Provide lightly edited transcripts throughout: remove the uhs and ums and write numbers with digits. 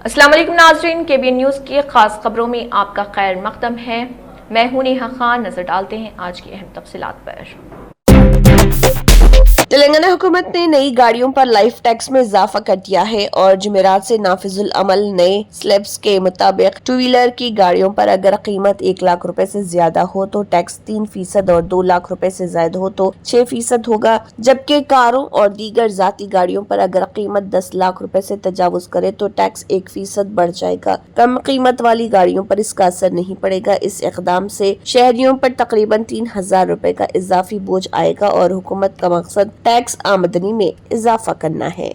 السلام علیکم ناظرین، KBN نیوز کی خاص خبروں میں آپ کا خیر مقدم ہے۔ میں ہوں نیہا خان۔ نظر ڈالتے ہیں آج کی اہم تفصیلات پر۔ تلنگانہ حکومت نے نئی گاڑیوں پر لائف ٹیکس میں اضافہ کر دیا ہے اور جمعرات سے نافذ العمل نئے سلیبس کے مطابق ٹو ویلر کی گاڑیوں پر اگر قیمت 1 لاکھ روپے سے زیادہ ہو تو ٹیکس 3% اور 2 لاکھ روپے سے زائد ہو تو 6% ہوگا، جبکہ کاروں اور دیگر ذاتی گاڑیوں پر اگر قیمت 10 لاکھ روپے سے تجاوز کرے تو ٹیکس 1% بڑھ جائے گا۔ کم قیمت والی گاڑیوں پر اس کا اثر نہیں پڑے گا۔ اس اقدام سے شہریوں پر تقریباً 3000 روپے کا اضافی بوجھ آئے گا اور حکومت کا مقصد ٹیکس آمدنی میں اضافہ کرنا ہے۔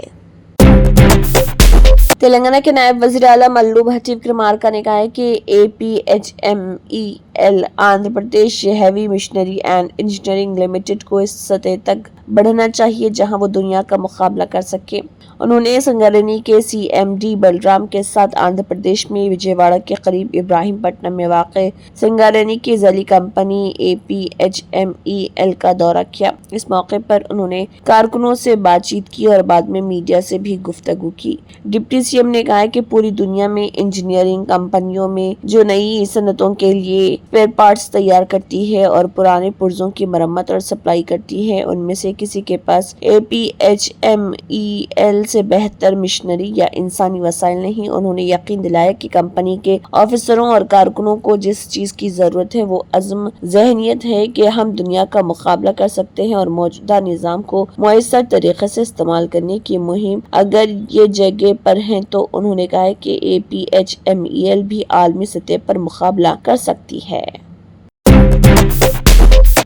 تلنگانہ کے نائب وزیر اعلیٰ ملو بھٹی وکرمارکا نے کہا ہے کہ APHMEL Andhra Pradesh heavy machinery and engineering limited کو اس سطح تک بڑھنا چاہیے جہاں وہ دنیا کا مقابلہ کر سکے۔ انہوں نے سنگارینی کے CMD بلرام کے ساتھ آندھرا پردیش میں وجے واڑہ کے قریب ابراہیم پٹنم میں واقع سنگارینی کی ذیلی کمپنی APHMEL کا دورہ کیا۔ اس موقع پر انہوں نے کارکنوں سے بات چیت کی اور بعد میں میڈیا سے بھی گفتگو کی۔ ڈپٹی CM نے کہا کہ پوری دنیا میں انجینئرنگ کمپنیوں میں جو نئی صنعتوں کے لیے اسپیئر پارٹس تیار کرتی ہے اور پرانے پرزوں کی مرمت اور سپلائی کرتی ہے، ان میں سے کسی کے پاس APHMEL سے بہتر مشنری یا انسانی وسائل نہیں۔ انہوں نے یقین دلایا کہ کمپنی کے آفیسروں اور کارکنوں کو جس چیز کی ضرورت ہے وہ عزم ذہنیت ہے کہ ہم دنیا کا مقابلہ کر سکتے ہیں اور موجودہ نظام کو مؤثر طریقے سے استعمال کرنے کی مہم اگر یہ جگہ پر ہیں تو انہوں نے کہا کہ APHMEL بھی عالمی سطح پر مقابلہ کر سکتی ہے۔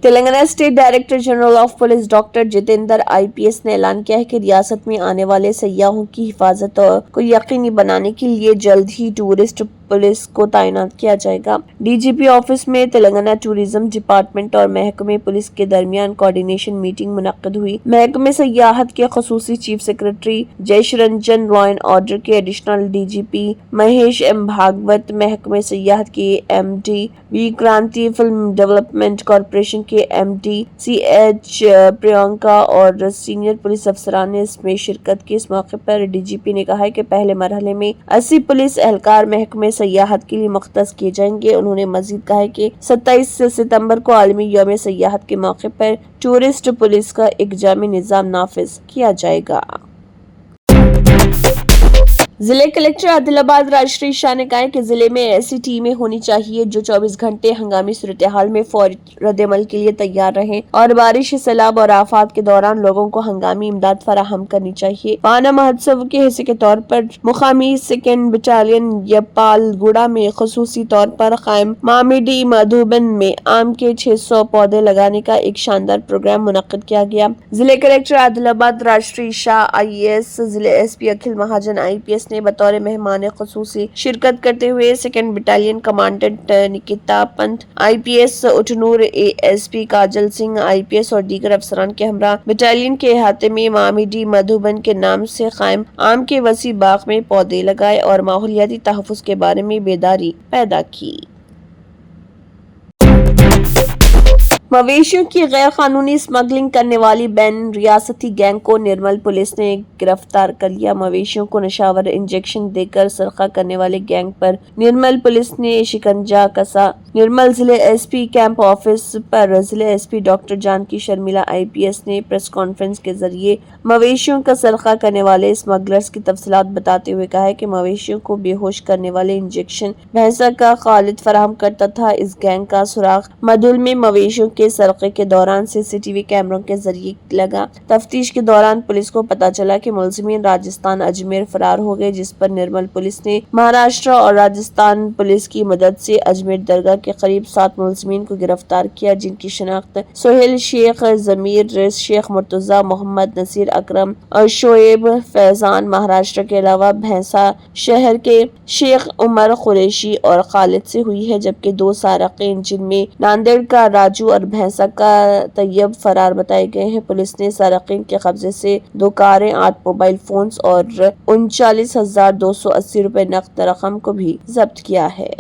Telangana state director general of police doctor Jitendra IPS نے اعلان کیا ہے کہ ریاست میں آنے والے سیاحوں کی حفاظت کو یقینی بنانے کے لیے جلد ہی ٹورسٹ پولیس کو تعینات کیا جائے گا۔ DGP آفس میں تلنگانہ ٹورزم ڈپارٹمنٹ اور محکمہ پولیس کے درمیان کوارڈینیشن میٹنگ منعقد ہوئی۔ محکمہ سیاحت کے خصوصی chief secretary Jayesh Ranjan, law and order کے additional DGP Mahesh M Bhagwat, محکمہ سیاحت کے MD Vikranti, film development corporation کے MD CH پرینکا اور سینئر پولیس افسران نے اس میں شرکت کی۔ اس موقع پر DGP نے کہا کہ پہلے مرحلے میں 80 پولیس اہلکار محکمہ سیاحت کے لیے مختص کیے جائیں گے۔ انہوں نے مزید کہا کہ 27 ستمبر کو عالمی یوم سیاحت کے موقع پر ٹورسٹ پولیس کا ایک جامع نظام نافذ کیا جائے گا۔ ضلع کلکٹر عادل آباد راجشری شاہ نے کہا کہ ضلع میں ایسی ٹیمیں ہونی چاہیے جو 24 گھنٹے ہنگامی صورتحال میں فوری ردعمل کے لیے تیار رہیں اور بارش، سیلاب اور آفات کے دوران لوگوں کو ہنگامی امداد فراہم کرنی چاہیے۔ پانا مہوتسو کے حصے کے طور پر مقامی 2nd بٹالین یپال گوڑا میں خصوصی طور پر قائم مامیڈی مدھوبن میں آم کے 600 پودے لگانے کا ایک شاندار پروگرام منعقد کیا گیا۔ ضلع کلکٹر عادل آباد راجشری شاہ IAS، ضلع SP اکھل مہاجن IPS نے بطور مہمان خصوصی شرکت کرتے ہوئے 2nd battalion commandant Nikita Pant IPS، Utnoor ASP Kajal Singh IPS اور دیگر افسران کے ہمراہ بٹالین کے احاطے میں مامیڈی مدھوبن کے نام سے قائم آم کے وسیع باغ میں پودے لگائے اور ماحولیاتی تحفظ کے بارے میں بیداری پیدا کی۔ مویشیوں کی غیر قانونی اسمگلنگ کرنے والی بین ریاستی گینگ کو نرمل پولیس نے گرفتار کر لیا۔ مویشیوں کو نشاور انجیکشن دے کر سرقہ کرنے والے گینگ پر نرمل پولیس نے شکنجا کسا۔ نرمل ضلع SP کیمپ آفس پر ضلع SP doctor Janki Sharmila IPS نے پریس کانفرنس کے ذریعے مویشیوں کا سرقہ کرنے والے اسمگلرز کی تفصیلات بتاتے ہوئے کہا کہ مویشیوں کو بے ہوش کرنے والے انجیکشن بھینسا کا خالد فراہم کرتا تھا۔ اس گینگ کا سراغ مدھول میں مویشیوں کے سرقے کے دوران CCTV کیمروں کے ذریعے لگا۔ تفتیش کے دوران پولیس کو پتہ چلا کہ ملزمین راجستھان اجمیر فرار ہو گئے، جس پر نرمل پولیس نے مہاراشٹر اور راجستھان پولیس کی مدد سے اجمیر درگاہ کے قریب 7 ملزمین کو گرفتار کیا، جن کی شناخت سہیل شیخ، ضمیر شیخ مرتضی، محمد نصیر اکرم اور شعیب فیضان مہاراشٹر کے علاوہ بھینسا شہر کے شیخ عمر قریشی اور خالد سے ہوئی ہے، جبکہ 2 سارقین جن میں ناندیڑ کا راجو اور بھینسا کا طیب فرار بتائے گئے ہیں۔ پولیس نے سارقین کے قبضے سے 2 کاریں، 8 موبائل فونز اور 39,280 روپے نقد رقم کو بھی ضبط کیا ہے۔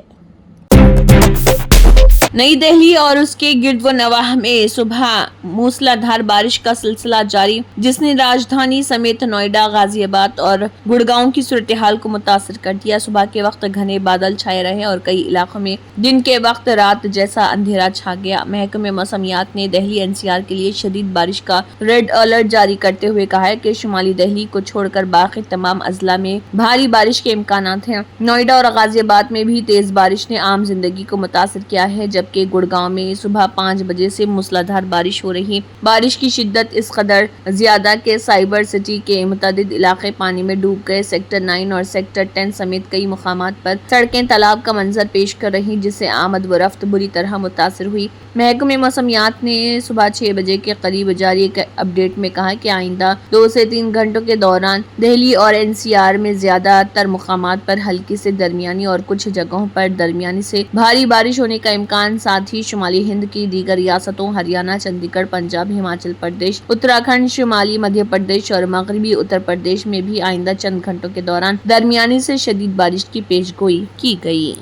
नई दिल्ली और उसके गिर्द व नवाह में सुबह मूसलाधार बारिश का सिलसिला जारी, जिसने राजधानी समेत नोएडा, गाजियाबाद और गुड़गांव की सूरत हाल को मुतासर कर दिया। सुबह के वक्त घने बादल छाए रहे और कई इलाकों में दिन के वक्त रात जैसा अंधेरा छा गया। महकमे मौसमियात ने दिल्ली एनसीआर के लिए शदीद बारिश का रेड अलर्ट जारी करते हुए कहा है कि शुमाली दिल्ली को छोड़कर बाकी तमाम अजला में भारी बारिश के इम्कानात हैं। नोएडा और गाजियाबाद में भी तेज बारिश ने आम जिंदगी को मुतासर किया है, जबकि गुड़गांव में सुबह 5 बजे से मूसलाधार बारिश हो रही। बारिश की शिद्दत इस कदर ज्यादा के साइबर सिटी के मुतअद्दिद इलाके पानी में डूब गए। सेक्टर 9 और सेक्टर 10 समेत कई मुकामात पर सड़कें तालाब का मंजर पेश कर रही, जिससे आमद व रफ्त बुरी तरह मुतासर हुई। महकमे मौसमियात ने सुबह 6 बजे के करीब जारी एक अपडेट में कहा कि आइंदा 2 से 3 घंटों के दौरान दिल्ली और एनसीआर में ज्यादातर मुकामात पर हल्की से दरमियानी और कुछ जगहों पर दरमियानी से भारी बारिश होने का इम्कान। साथ ही शुमाली हिंद की दीगर रियासतों हरियाणा, चंडीगढ़, पंजाब, हिमाचल प्रदेश, उत्तराखंड, शुमाली मध्य प्रदेश और मगरबी उत्तर प्रदेश में भी आइंदा चंद घंटों के दौरान दरमियानी से शदीद बारिश की पेशगोई की गई।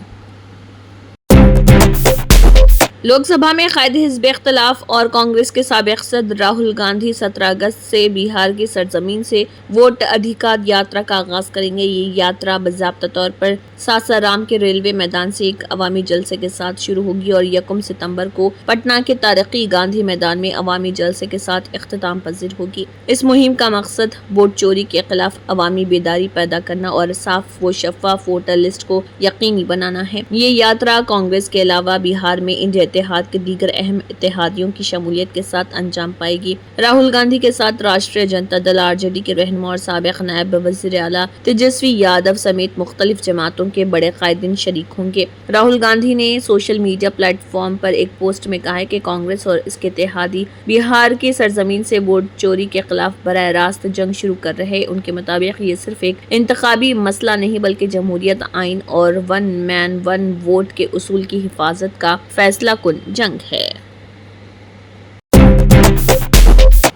लोकसभा में कायदे हिज़्ब इख्तिलाफ और कांग्रेस के साबिक़ सदर राहुल गांधी 17 अगस्त से बिहार की सरजमीन से वोट अधिकार यात्रा का आगाज करेंगे। ये यात्रा बाज़ाब्ता तौर पर सासाराम के रेलवे मैदान से एक अवामी जलसे के साथ शुरू होगी और 1 सितंबर को पटना के तारिकी गांधी मैदान में अवामी जलसे के साथ इख्तिताम पजीर होगी। इस मुहिम का मकसद वोट चोरी के खिलाफ अवामी बेदारी पैदा करना और साफ व शफाफ वोटर लिस्ट को यकीनी बनाना है। ये यात्रा कांग्रेस के अलावा बिहार में इंडिया इत्तेहाद के दीगर अहम इत्तेहादियों की शमूलियत के साथ अंजाम पाएगी। राहुल गांधी के साथ राष्ट्रीय जनता दल आरजेडी के रहनुमा और साबिक़ नायब वज़ीर आला तेजस्वी यादव समेत मुख्तलिफ जमातों के बड़े कायदीन शरीक होंगे। राहुल गांधी ने सोशल मीडिया प्लेटफॉर्म पर एक पोस्ट में कहा है कि कांग्रेस और इसके इत्तेहादी बिहार की सरजमीन से वोट चोरी के खिलाफ बराह रास्त जंग शुरू कर रहे हैं। उनके मुताबिक ये सिर्फ एक इंतखाबी मसला नहीं बल्कि जमहूरियत आइन और 1 मैन 1 वोट के उसूल की हिफाजत का फैसला कुन जंग है।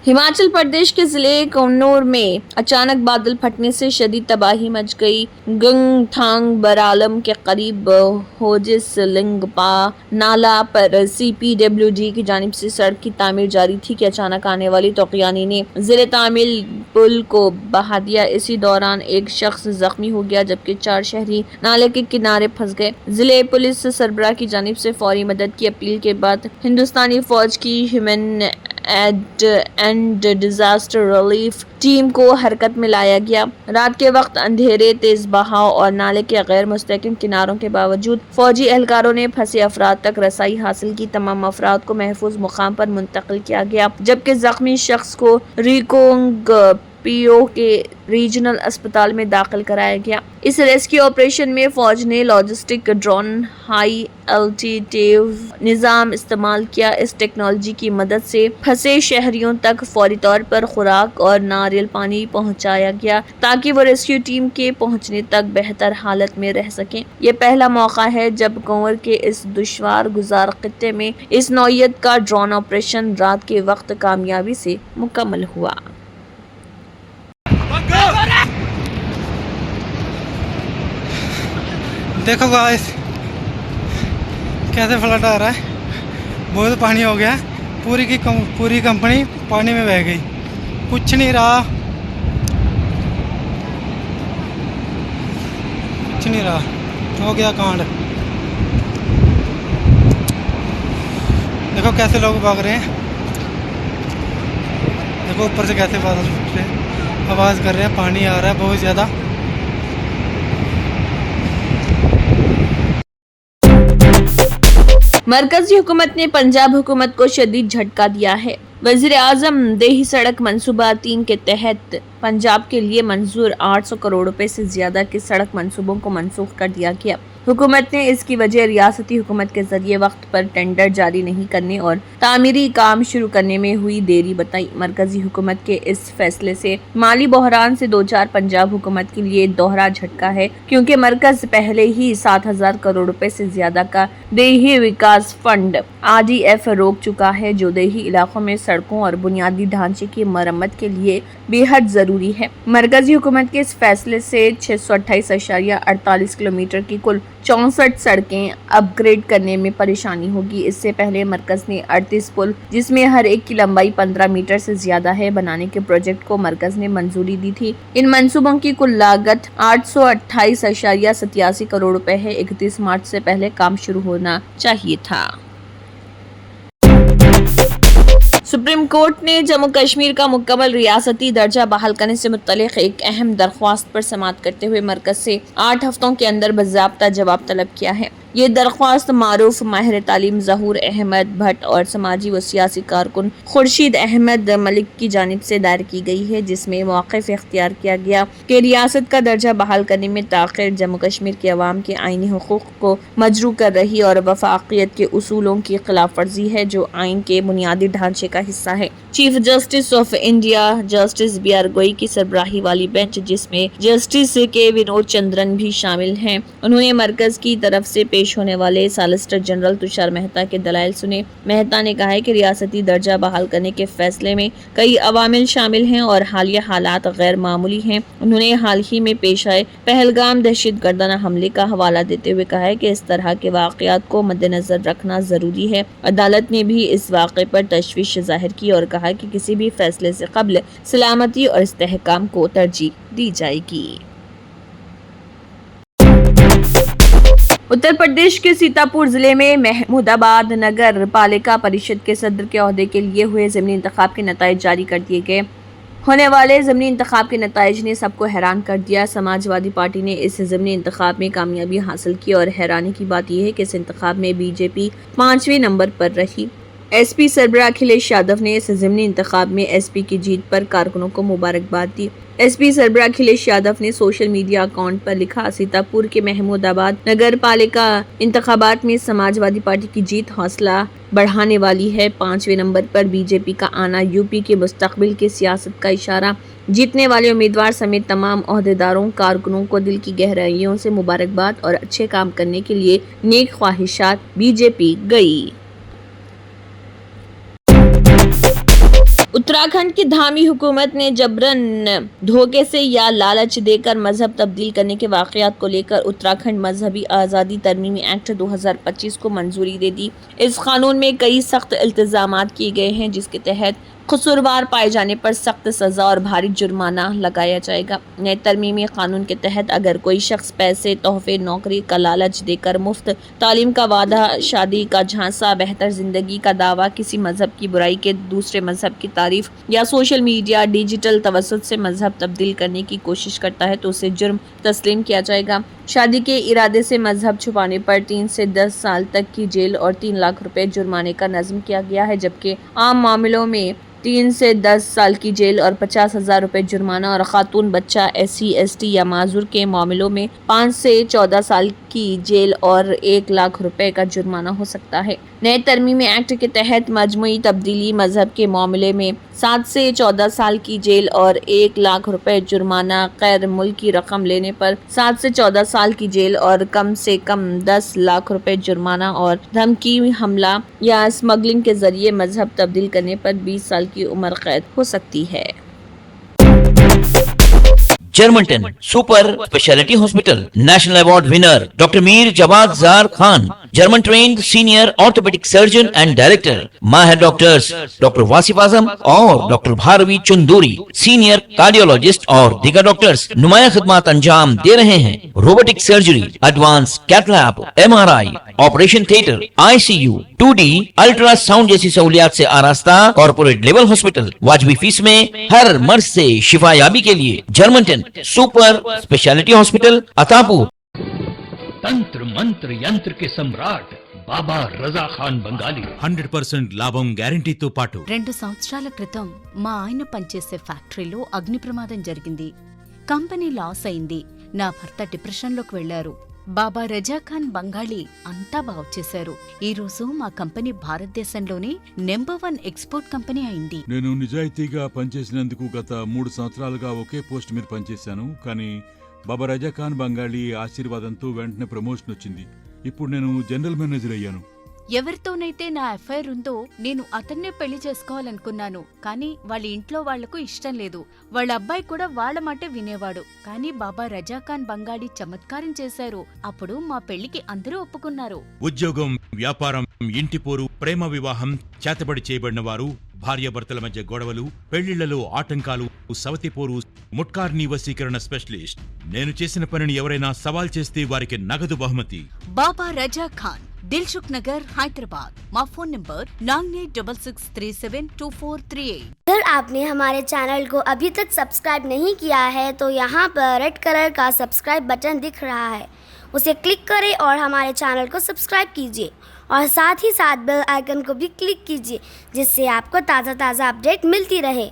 हिमाचल प्रदेश के जिले कन्नौर में अचानक बादल फटने से शदीद तबाही मच गई। गंगथांग बरालम के करीब होजिस लिंगपा नाला पर CPWD की जानिब से सड़क की तामीर जारी थी कि अचानक आने वाली तूफ़ानी ने ज़िले तामील पुल को बहा दिया। इसी दौरान एक शख्स जख्मी हो गया, जबकि 4 शहरी नाले के किनारे फंस गए। जिले पुलिस सरबराह की जानिब से फौरी मदद की अपील के बाद हिंदुस्तानी फौज की human aid and disaster relief team को हरकत में लाया गया। रात के वक्त अंधेरे, तेज बहाव और नाले के गैर मुस्तकिम किनारों के बावजूद फौजी एहलकारों ने फंसे अफराद तक रसाई हासिल की। तमाम अफराद को महफूज मुकाम पर मुंतकिल किया गया, जबकि जख्मी शख्स को रिकोंग PO के रीजनल अस्पताल में दाखिल कराया गया। इस रेस्क्यू ऑपरेशन में फौज ने लॉजिस्टिक ड्रोन हाई अल्टीट्यूड निज़ाम इस्तेमाल किया। इस टेक्नोलॉजी की मदद से फंसे शहरियों तक फौरी तौर पर खुराक और नारियल पानी पहुंचाया गया, ताकि वो रेस्क्यू टीम के पहुंचने तक बेहतर हालत में रह सकें। ये पहला मौका है जब कंवर के इस दुश्वार गुजार खित्ते में इस नौइयत का ड्रोन ऑपरेशन रात के वक्त कामयाबी से मुकम्मल हुआ। देखो गाइस कैसे फ्लड आ रहा है, बहुत पानी हो गया। पूरी कंपनी पानी में बह गई, कुछ नहीं रहा, हो गया कांड। देखो कैसे लोग भाग रहे हैं, देखो ऊपर से कैसे बादल फूट रहे हैं, आवाज़ कर रहे हैं, पानी आ रहा है बहुत ज़्यादा। मरकजी हुकूमत ने पंजाब हुकूमत को शदीद झटका दिया है। वज़ीर आज़म देही सड़क मंसूबा 3 के तहत पंजाब के लिए मंजूर 800 करोड़ रुपए से ज्यादा के सड़क मंसूबों को मनसूख कर दिया गया। हुकूमत ने इसकी वजह रियासती हुकूमत के जरिए वक्त पर टेंडर जारी नहीं करने और तामीरी काम शुरू करने में हुई देरी बताई। मरकजी हुकूमत के इस फैसले से माली बहरान से 2-4 पंजाब हुकूमत के लिए दोहरा झटका है, क्योंकि मरकज पहले ही 7,000 करोड़ रुपए से ज्यादा का देही विकास फंड RDF रोक चुका है, जो देही इलाकों में सड़कों और बुनियादी ढांचे की मरम्मत के लिए बेहद जरूरी जरूरी है। मरकजी हुकूमत के इस फैसले से 628.48 किलोमीटर की कुल 64 सड़कें अपग्रेड करने में परेशानी होगी। इससे पहले मरकज ने 38 पुल, जिसमें हर एक की लंबाई 15 मीटर से ज्यादा है, बनाने के प्रोजेक्ट को मरकज ने मंजूरी दी थी। इन मंसूबों की कुल लागत 828.87 करोड़ रुपए है। 31 मार्च से पहले काम शुरू होना चाहिए था। सुप्रीम कोर्ट ने जम्मू कश्मीर का मुकम्मल रियासती दर्जा बहाल करने से मुत्तलिक एक अहम दरख्वास्त पर समाअत करते हुए मरकज से 8 हफ्तों के अंदर बाज़ाब्ता जवाब तलब किया है। ये दरख्वास्त मारूफ माहिर तालीम ज़हूर अहमद भट्ट और समाजी व सियासी कारकुन खुर्शीद अहमद मलिक की जानिब से दायर की गई है, जिसमें मौक़िफ़ इख्तियार किया गया कि रियासत का दर्जा बहाल करने में ताख़िर जम्मू कश्मीर के अवाम के आइनी हुकूक़ को मजरू कर रही और वफ़ाक़ियत के उसूलों की खिलाफ वर्जी है, जो आइन के बुनियादी ढांचे का हिस्सा है। Chief justice of India justice BR गोई की सरबराही वाली बेंच, जिसमें जस्टिस के विनोद चंद्रन भी शामिल हैं, उन्होंने मरकज की तरफ से पेश होने वाले सॉलिसिटर जनरल तुषार मेहता के दलाइल सुने। मेहता ने कहा है कि रियासती दर्जा बहाल करने के फैसले में कई अवामिल शामिल हैं और हालिया हालात गैर मामूली हैं। उन्होंने हाल ही में पेश आए पहलगाम दहशतगर्दाना हमले का हवाला देते हुए कहा है कि इस तरह के वाक़यात को मद्देनजर रखना जरूरी है। अदालत ने भी इस वाक़े पर तशवीश जाहिर की और कहा कि किसी भी फैसले से कब्ल सलामती और इस्तेहकाम को तरजीह दी जाएगी। उत्तर प्रदेश के सीतापुर जिले में महमूदाबाद नगर पालिका परिषद के सदर के ओहदे के लिए हुए ज़मीनी इंतखाब के नताइज जारी कर दिए गए। होने वाले ज़मीनी इंतखाब के नताइज ने सबको हैरान कर दिया। समाजवादी पार्टी ने इस ज़मीनी इंतखाब में कामयाबी हासिल की और हैरानी की बात यह है कि इस इंतखाब में बीजेपी 5वें नंबर पर रही। SP सरबराह अखिलेश यादव ने इस ज़मीनी इंतखाब में SP की जीत पर कारकुनों को मुबारकबाद दी। SP सरबराह अखिलेश यादव ने सोशल मीडिया अकाउंट पर लिखा, सीतापुर के महमूदाबाद नगर पालिका इंतखाबात में समाजवादी पार्टी की जीत हौसला बढ़ाने वाली है। 5वें नंबर पर बीजेपी का आना यूपी के मुस्तकबिल की सियासत का इशारा। जीतने वाले उम्मीदवार समेत तमाम ओहदेदारों कारकुनों को दिल की गहराइयों से मुबारकबाद और अच्छे काम करने के लिए नेक ख्वाहिशात। बीजेपी गई। उत्तराखंड की धामी हुकूमत ने जबरन धोखे से या लालच देकर मजहब तब्दील करने के वाक़यात को लेकर उत्तराखंड मजहबी आज़ादी तरमीमी एक्ट 2025 को मंजूरी दे दी। इस कानून में कई सख्त इल्तिज़ामात किए गए हैं, जिसके तहत कसूरवार पाए जाने पर सख्त सज़ा और भारी जुर्माना लगाया जाएगा। नए तरमीमी कानून के तहत अगर कोई शख्स पैसे, तोहफे, नौकरी का लालच देकर मुफ्त तालीम का वादा, शादी का झांसा, बेहतर जिंदगी का दावा, किसी मजहब की बुराई के दूसरे मजहब की तारीफ या सोशल मीडिया डिजिटल तवस्सुत से मजहब तब्दील करने की कोशिश करता है तो उसे जुर्म तस्लीम किया जाएगा। शादी के इरादे से मजहब छुपाने पर 3 से 10 साल तक की जेल और 3 लाख रुपए जुर्माने का नज़्म किया गया है, जबकि आम मामलों में 3 से 10 साल की जेल और 50,000 रुपए जुर्माना और खातून, बच्चा, SC, ST या माजूर के मामलों में 5 से 14 साल की जेल और 1 लाख रुपए का जुर्माना हो सकता है। नए तरमीमी एक्ट के तहत मजमूई तब्दीली मजहब के मामले में 7 से 14 साल की जेल और 1 लाख रुपए जुर्माना, गैर मुल्की रकम लेने पर 7 से 14 साल की जेल और कम से कम 10 लाख रुपए जुर्माना और धमकी, हमला या स्मगलिंग के जरिए मजहब तब्दील करने पर 20 साल की उम्र कैद हो सकती है। जर्मनटन super speciality hospital national award winner doctor Mir Jawad Zar Khan, German trained senior orthopaedic surgeon and director, माहिर डॉक्टर्स डॉक्टर वासिफ आजम और doctor Bharvi Chanduri, senior cardiologist और दीगर डॉक्टर्स नुमाया खिदमत अंजाम दे रहे हैं। Robotic surgery, advance cath lab, MRI, operation theatre, ICU, 2D ultrasound जैसी सहूलियात से आरास्ता कॉर्पोरेट लेवल हॉस्पिटल। वाजबी फीस में हर मर्ज से शिफायाबी के लिए Germanton super speciality hospital Attapur. तंत्र मंत्र यंत्र के सम्राट బాబా రజా ఖాన్ బంగాలి 100% లాభం గ్యారెంటీతో పాటు 2 సంవత్సరాల క్రితం మా ఆయన పనిచేసే ఫ్యాక్టరీలో అగ్ని ప్రమాదం జరిగింది. కంపెనీ లాస్ అయింది. నా భర్త డిప్రెషన్లోకి వెళ్లారు. బాబా రజాఖాన్ బంగాళీ అంతా బాగుచేశారు. ఈ రోజు మా కంపెనీ భారతదేశంలోనే నెంబర్ 1 ఎక్స్పోర్ట్ కంపెనీ అయింది. నేను నిజాయితీగా పనిచేసినందుకు గత 3 సంవత్సరాలుగా ఒకే పోస్ట్ మీద పనిచేశాను. కానీ బాబా రజాఖాన్ బంగాళీ ఆశీర్వాదంతో వెంటనే ప్రమోషన్ వచ్చింది. ఇప్పుడు నేను జనరల్ మేనేజర్ అయ్యాను. ఎవరితోనైతే నా ఎఫ్ఐఆర్ ఉందో నేను అతన్నే పెళ్లి చేసుకోవాలనుకున్నాను. కానీ వాళ్ళ ఇంట్లో వాళ్లకు ఇష్టం లేదు. వాళ్ళ అబ్బాయి కూడా వాళ్ళ మాటే వినేవాడు. కానీ బాబా రజాఖాన్ బంగాళీ చమత్కారం చేశారు. అప్పుడు మా పెళ్లికి అందరూ ఒప్పుకున్నారు. ఉద్యోగం, వ్యాపారం, ఇంటి పోరు, ప్రేమ వివాహం, చేతబడి చేయబడిన వారు, భార్యాభర్తల మధ్య గొడవలు, పెళ్లిళ్లలో ఆటంకాలు, సవతిపోరు, ముట్కార్నీ వశీకరణ స్పెషలిస్ట్. నేను చేసిన పనిని ఎవరైనా సవాల్ చేస్తే వారికి నగదు బహుమతి. బాబా రజాఖాన్, दिलसुख नगर, हैदराबाद। माँ फोन नंबर 9866372438। अगर आपने हमारे चैनल को अभी तक सब्सक्राइब नहीं किया है तो यहाँ पर रेड कलर का सब्सक्राइब बटन दिख रहा है, उसे क्लिक करें और हमारे चैनल को सब्सक्राइब कीजिए और साथ ही साथ बेल आइकन को भी क्लिक कीजिए, जिससे आपको ताज़ा अपडेट मिलती रहे।